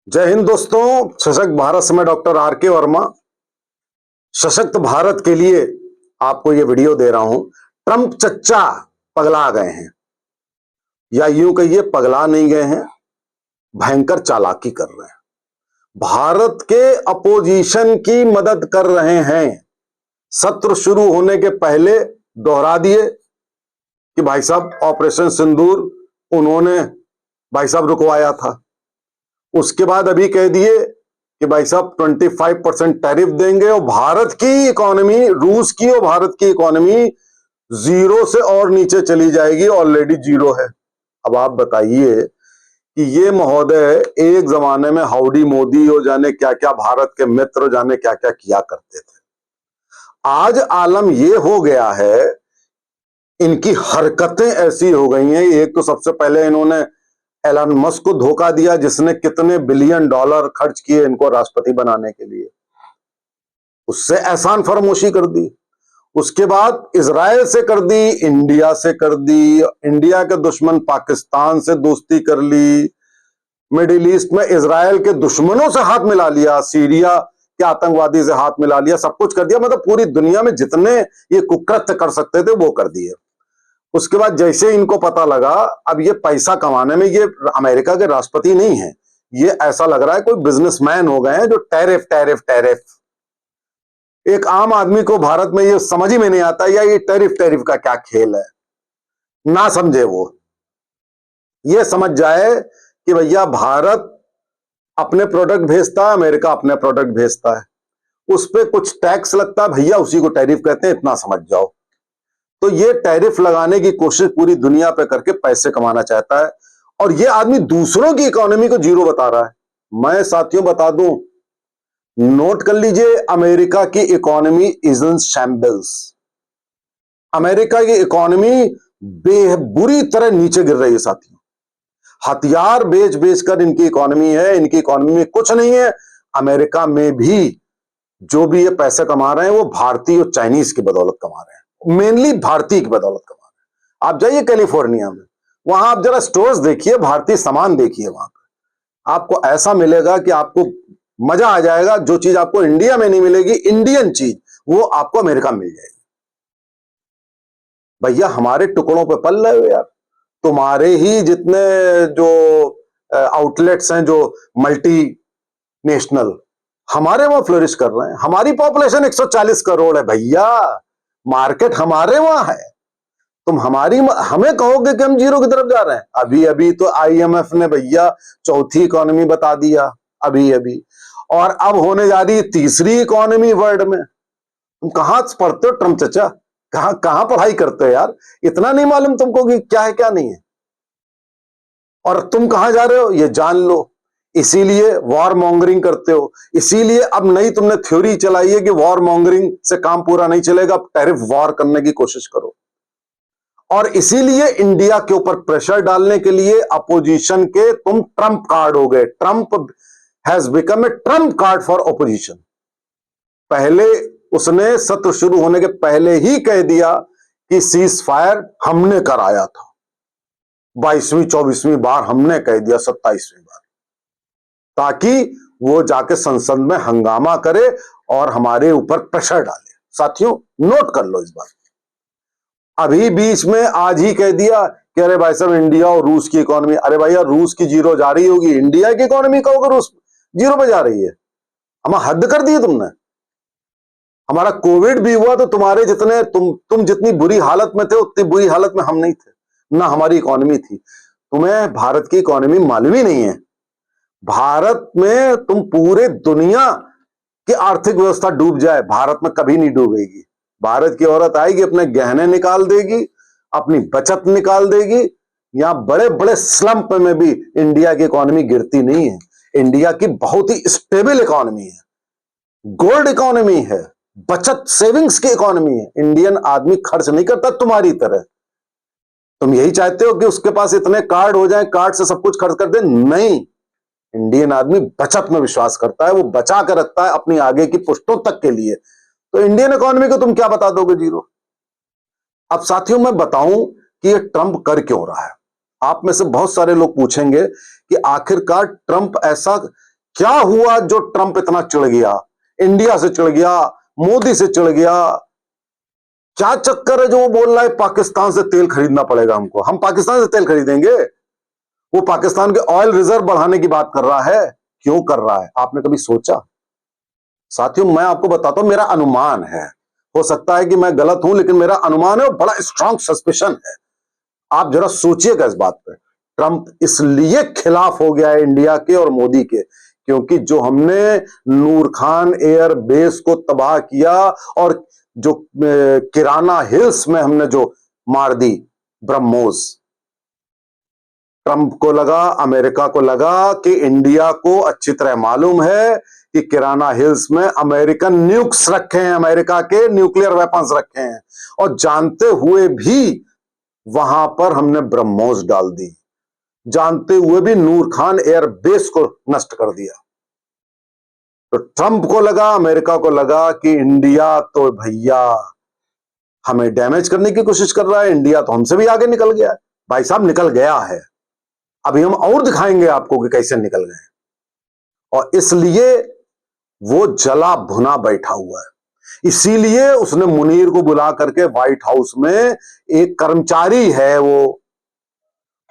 जय हिंद दोस्तों। सशक्त भारत से मैं डॉक्टर आर के वर्मा सशक्त भारत के लिए आपको ये वीडियो दे रहा हूं। ट्रंप चच्चा पगला गए हैं, या यूं कहिए पगला नहीं गए हैं, भयंकर चालाकी कर रहे हैं। भारत के अपोजिशन की मदद कर रहे हैं। सत्र शुरू होने के पहले दोहरा दिए कि भाई साहब ऑपरेशन सिंदूर उन्होंने भाई साहब रुकवाया था। उसके बाद अभी कह दिए कि भाई साहब 25% टैरिफ देंगे और भारत की इकोनॉमी, रूस की और भारत की इकोनॉमी जीरो से और नीचे चली जाएगी, ऑलरेडी जीरो है। अब आप बताइए कि ये महोदय एक जमाने में हाउडी मोदी और जाने क्या क्या, भारत के मित्र जाने क्या क्या किया करते थे। आज आलम ये हो गया है, इनकी हरकतें ऐसी हो गई हैं। एक तो सबसे पहले इन्होंने एलन मस्क को धोखा दिया, जिसने कितने बिलियन डॉलर खर्च किए इनको राष्ट्रपति बनाने के लिए, उससे एहसान फरामोशी कर दी। उसके बाद इजराइल से कर दी, इंडिया से कर दी, इंडिया के दुश्मन पाकिस्तान से दोस्ती कर ली, मिडिल ईस्ट में इजराइल के दुश्मनों से हाथ मिला लिया, सीरिया के आतंकवादी से हाथ मिला लिया, सब कुछ कर दिया। मतलब पूरी दुनिया में जितने ये कुकृत्य कर सकते थे वो कर दिए। उसके बाद जैसे इनको पता लगा अब ये पैसा कमाने में, ये अमेरिका के राष्ट्रपति नहीं है, ये ऐसा लग रहा है कोई बिजनेसमैन हो गए हैं जो टैरिफ टैरिफ टैरिफ। एक आम आदमी को भारत में ये समझ ही में नहीं आता या ये टैरिफ टैरिफ का क्या खेल है। ना समझे वो, ये समझ जाए कि भैया भारत अपने प्रोडक्ट भेजता है, अमेरिका अपने प्रोडक्ट भेजता है, उस पर कुछ टैक्स लगता है, भैया उसी को टैरिफ कहते हैं, इतना समझ जाओ। तो ये टैरिफ लगाने की कोशिश पूरी दुनिया पे करके पैसे कमाना चाहता है, और ये आदमी दूसरों की इकोनॉमी को जीरो बता रहा है। मैं साथियों बता दूं, नोट कर लीजिए, अमेरिका की economy is in shambles. America की इकोनॉमी बुरी तरह नीचे गिर रही है साथियों। हथियार बेच बेचकर इनकी इकोनॉमी है, इनकी इकोनॉमी में कुछ नहीं है। अमेरिका में भी जो भी ये पैसे कमा रहे हैं वो भारतीय और चाइनीज की बदौलत कमा रहे हैं, मेनली भारतीय की बदौलत कमा रहे हैं। आप जाइए कैलिफोर्निया में, वहां आप जरा स्टोर्स देखिए, भारतीय सामान देखिए, वहां पर आपको ऐसा मिलेगा कि आपको मजा आ जाएगा। जो चीज आपको इंडिया में नहीं मिलेगी, इंडियन चीज, वो आपको अमेरिका में मिल जाएगी। भैया हमारे टुकड़ों पे पल रहे हो यार। तुम्हारे ही जितने जो आउटलेट्स हैं जो मल्टी नेशनल, हमारे वहां फ्लोरिश कर रहे हैं। हमारी पॉपुलेशन 140 करोड़ है भैया, मार्केट हमारे वहां है। तुम हमें कहोगे कि हम जीरो की तरफ जा रहे हैं। अभी अभी तो आईएमएफ ने भैया चौथी इकोनॉमी बता दिया, अभी अभी, और अब होने जा रही तीसरी इकोनॉमी वर्ल्ड में। तुम कहां पढ़ते हो ट्रंप चचा, कहां कहां पढ़ाई करते हो यार? इतना नहीं मालूम तुमको कि क्या है क्या नहीं है, और तुम कहां जा रहे हो ये जान लो। इसीलिए वॉर मॉन्गरिंग करते हो। इसीलिए अब नई तुमने थ्योरी चलाई है कि वॉर मॉन्गरिंग से काम पूरा नहीं चलेगा, अब टैरिफ वॉर करने की कोशिश करो। और इसीलिए इंडिया के ऊपर प्रेशर डालने के लिए अपोजिशन के तुम ट्रंप कार्ड हो गए। Trump has become a Trump card for opposition. पहले उसने सत्र शुरू होने के पहले ही कह दिया कि सीज फायर हमने कराया था, 22वीं 24वीं बार हमने कह दिया, 27वीं बार, ताकि वो जाके संसद में हंगामा करे और हमारे ऊपर प्रेशर डाले। साथियों नोट कर लो इस बात। अभी बीच में आज ही कह दिया कि अरे भाई साहब इंडिया और रूस की इकोनॉमी, अरे भैया रूस की जीरो जा रही होगी, इंडिया की इकोनॉमी कहोगे रूस जीरो पे जा रही है? हम हद कर दिए तुमने। हमारा कोविड भी हुआ तो तुम्हारे जितने तुम जितनी बुरी हालत में थे उतनी बुरी हालत में हम नहीं थे, ना हमारी इकोनॉमी थी। तुम्हें भारत की इकोनॉमी मालूम ही नहीं है। भारत में तुम पूरे दुनिया की आर्थिक व्यवस्था डूब जाए, भारत में कभी नहीं डूबेगी। भारत की औरत आएगी, अपने गहने निकाल देगी, अपनी बचत निकाल देगी। यहां बड़े बड़े स्लंप में भी इंडिया की इकोनॉमी गिरती नहीं है। इंडिया की बहुत ही स्टेबल इकोनॉमी है, गोल्ड इकोनॉमी है, बचत सेविंग्स की इकोनॉमी है। इंडियन आदमी खर्च नहीं करता तुम्हारी तरह। तुम यही चाहते हो कि उसके पास इतने कार्ड हो जाए, कार्ड से सब कुछ खर्च कर दे। नहीं, इंडियन आदमी बचत में विश्वास करता है, वो बचा कर रखता है अपनी आगे की पुश्तों तक के लिए। तो इंडियन इकोनॉमी को तुम क्या बता दोगे? जीरो। अब साथियों मैं बताऊं कि ये ट्रंप कर क्यों रहा है। आप में से बहुत सारे लोग पूछेंगे कि आखिरकार ट्रंप ऐसा क्या हुआ जो ट्रंप इतना चिढ़ गया, इंडिया से चिढ़ गया, मोदी से चिढ़ गया? क्या चक्कर है जो वो बोल रहा है पाकिस्तान से तेल खरीदना पड़ेगा हमको? हम पाकिस्तान से तेल खरीदेंगे? वो पाकिस्तान के ऑयल रिजर्व बढ़ाने की बात कर रहा है। क्यों कर रहा है, आपने कभी सोचा? साथियों, मैं आपको बताता हूं, मेरा अनुमान है, हो सकता है कि मैं गलत हूं, लेकिन मेरा अनुमान है और बड़ा स्ट्रांग सस्पिशन है। आप जरा सोचिएगा इस बात पे। ट्रंप इसलिए खिलाफ हो गया है इंडिया के और मोदी के, क्योंकि जो हमने नूर खान एयर बेस को तबाह किया और जो किराना हिल्स में हमने जो मार दी ब्रह्मोस, ट्रंप को लगा, अमेरिका को लगा कि इंडिया को अच्छी तरह मालूम है कि किराना हिल्स में अमेरिकन न्यूक्स रखे हैं, अमेरिका के न्यूक्लियर वेपन्स रखे हैं, और जानते हुए भी वहां पर हमने ब्रह्मोस डाल दी, जानते हुए भी नूर खान एयर बेस को नष्ट कर दिया। तो ट्रंप को लगा, अमेरिका को लगा कि इंडिया तो भैया हमें डैमेज करने की कोशिश कर रहा है, इंडिया तो हमसे भी आगे निकल गया है। भाई साहब, निकल गया है, अभी हम और दिखाएंगे आपको कि कैसे निकल गए। और इसलिए वो जला भुना बैठा हुआ है। इसीलिए उसने मुनीर को बुला करके व्हाइट हाउस में, एक कर्मचारी है वो,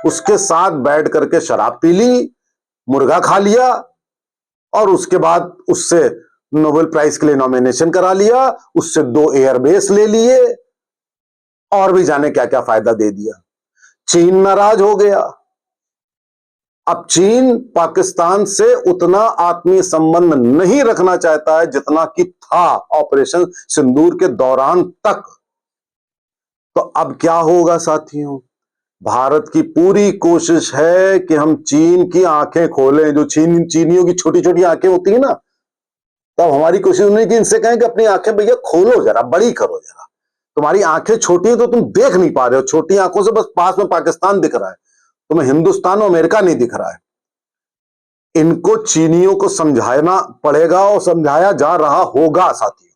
उसके साथ बैठ करके शराब पी ली, मुर्गा खा लिया, और उसके बाद उससे नोबेल प्राइज के लिए नॉमिनेशन करा लिया, उससे 2 एयरबेस ले लिए, और भी जाने क्या क्या फायदा दे दिया। चीन नाराज हो गया। अब चीन पाकिस्तान से उतना आत्मीय संबंध नहीं रखना चाहता है जितना कि था ऑपरेशन सिंदूर के दौरान तक। तो अब क्या होगा साथियों? भारत की पूरी कोशिश है कि हम चीन की आंखें खोलें। जो चीनियों की छोटी छोटी आंखें होती है ना, तब हमारी कोशिश उन्हें कि इनसे कहें कि अपनी आंखें भैया खोलो, जरा बड़ी करो जरा। तुम्हारी आंखें छोटी है तो तुम देख नहीं पा रहे हो, छोटी आंखों से बस पास में पाकिस्तान दिख रहा है, तुम्हें हिंदुस्तान और अमेरिका नहीं दिख रहा है। इनको चीनियों को समझाना पड़ेगा, और समझाया जा रहा होगा साथियों,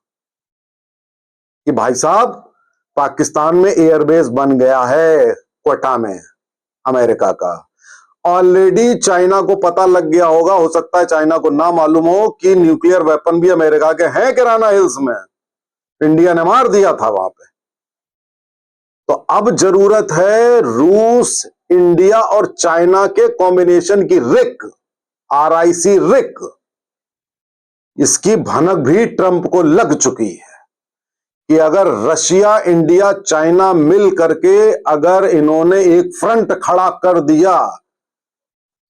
कि भाई साहब पाकिस्तान में एयरबेस बन गया है क्वेटा में अमेरिका का। ऑलरेडी चाइना को पता लग गया होगा, हो सकता है चाइना को ना मालूम हो कि न्यूक्लियर वेपन भी अमेरिका के हैं किराना हिल्स में, इंडिया ने मार दिया था वहां पे। तो अब जरूरत है रूस, इंडिया और चाइना के कॉम्बिनेशन की, रिक, RIC रिक। इसकी भनक भी ट्रंप को लग चुकी है कि अगर रशिया, इंडिया, चाइना मिल करके अगर इन्होंने एक फ्रंट खड़ा कर दिया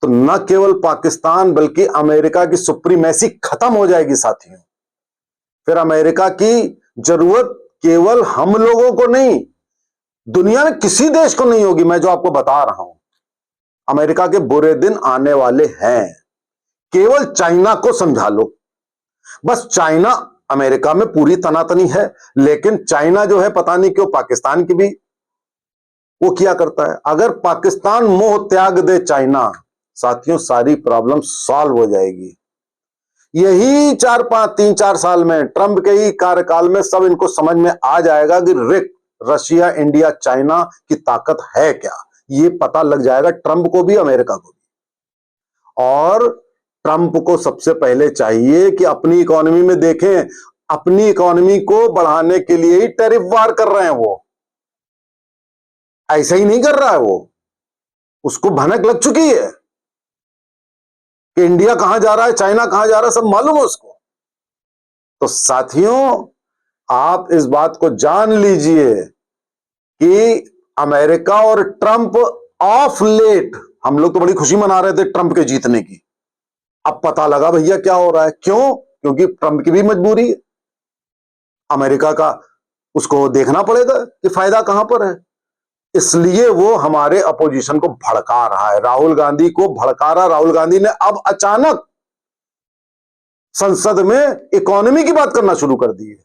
तो न केवल पाकिस्तान बल्कि अमेरिका की सुप्रीमेसी खत्म हो जाएगी साथियों। फिर अमेरिका की जरूरत केवल हम लोगों को नहीं, दुनिया में किसी देश को नहीं होगी। मैं जो आपको बता रहा हूं, अमेरिका के बुरे दिन आने वाले हैं। केवल चाइना को समझा लो, बस चाइना अमेरिका में पूरी तनातनी है, लेकिन चाइना जो है पता नहीं क्यों पाकिस्तान की भी वो किया करता है। अगर पाकिस्तान मोह त्याग दे चाइना, साथियों सारी प्रॉब्लम सॉल्व हो जाएगी। यही 3-4 साल में, ट्रंप के ही कार्यकाल में सब इनको समझ में आ जाएगा कि रशिया, इंडिया, चाइना की ताकत है क्या। ये पता लग जाएगा ट्रंप को भी, अमेरिका को भी। और ट्रंप को सबसे पहले चाहिए कि अपनी इकोनॉमी में देखें, अपनी इकोनॉमी को बढ़ाने के लिए ही टैरिफ वार कर रहे हैं वो, ऐसा ही नहीं कर रहा है वो। उसको भनक लग चुकी है कि इंडिया कहां जा रहा है, चाइना कहां जा रहा है, सब मालूम है उसको। तो साथियों, आप इस बात को जान लीजिए कि अमेरिका और ट्रंप ऑफ लेट, हम लोग तो बड़ी खुशी मना रहे थे ट्रंप के जीतने की, अब पता लगा भैया क्या हो रहा है। क्यों? क्योंकि ट्रंप की भी मजबूरी है, अमेरिका का उसको देखना पड़ेगा कि फायदा कहां पर है। इसलिए वो हमारे अपोजिशन को भड़का रहा है, राहुल गांधी को भड़का रहा। राहुल गांधी ने अब अचानक संसद में इकोनॉमी की बात करना शुरू कर दी है,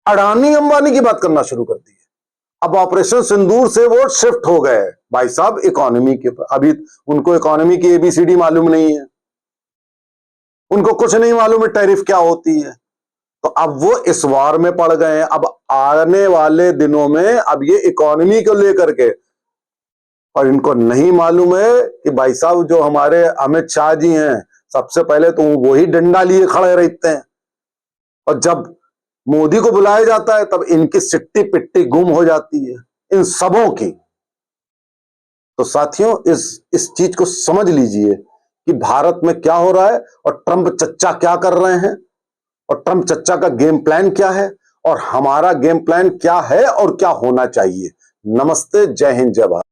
अडानी अंबानी की बात करना शुरू कर दी है। अब ऑपरेशन सिंदूर से वो शिफ्ट हो गए भाई साहब इकोनॉमी के। अभी उनको इकोनॉमी की ABCD मालूम नहीं है, उनको कुछ नहीं मालूम है टैरिफ क्या होती है। तो अब वो इस वार में पड़ गए हैं। अब आने वाले दिनों में अब ये इकोनॉमी को लेकर के, और इनको नहीं मालूम है कि भाई साहब जो हमारे अमित शाह जी हैं, सबसे पहले तो वो ही डंडा लिए खड़े रहते हैं, और जब मोदी को बुलाया जाता है तब इनकी सिट्टी पिट्टी गुम हो जाती है, इन सबों की। तो साथियों, इस चीज को समझ लीजिए कि भारत में क्या हो रहा है और ट्रंप चच्चा क्या कर रहे हैं, और ट्रंप चच्चा का गेम प्लान क्या है, और हमारा गेम प्लान क्या है और क्या होना चाहिए। नमस्ते, जय हिंद, जय भारत।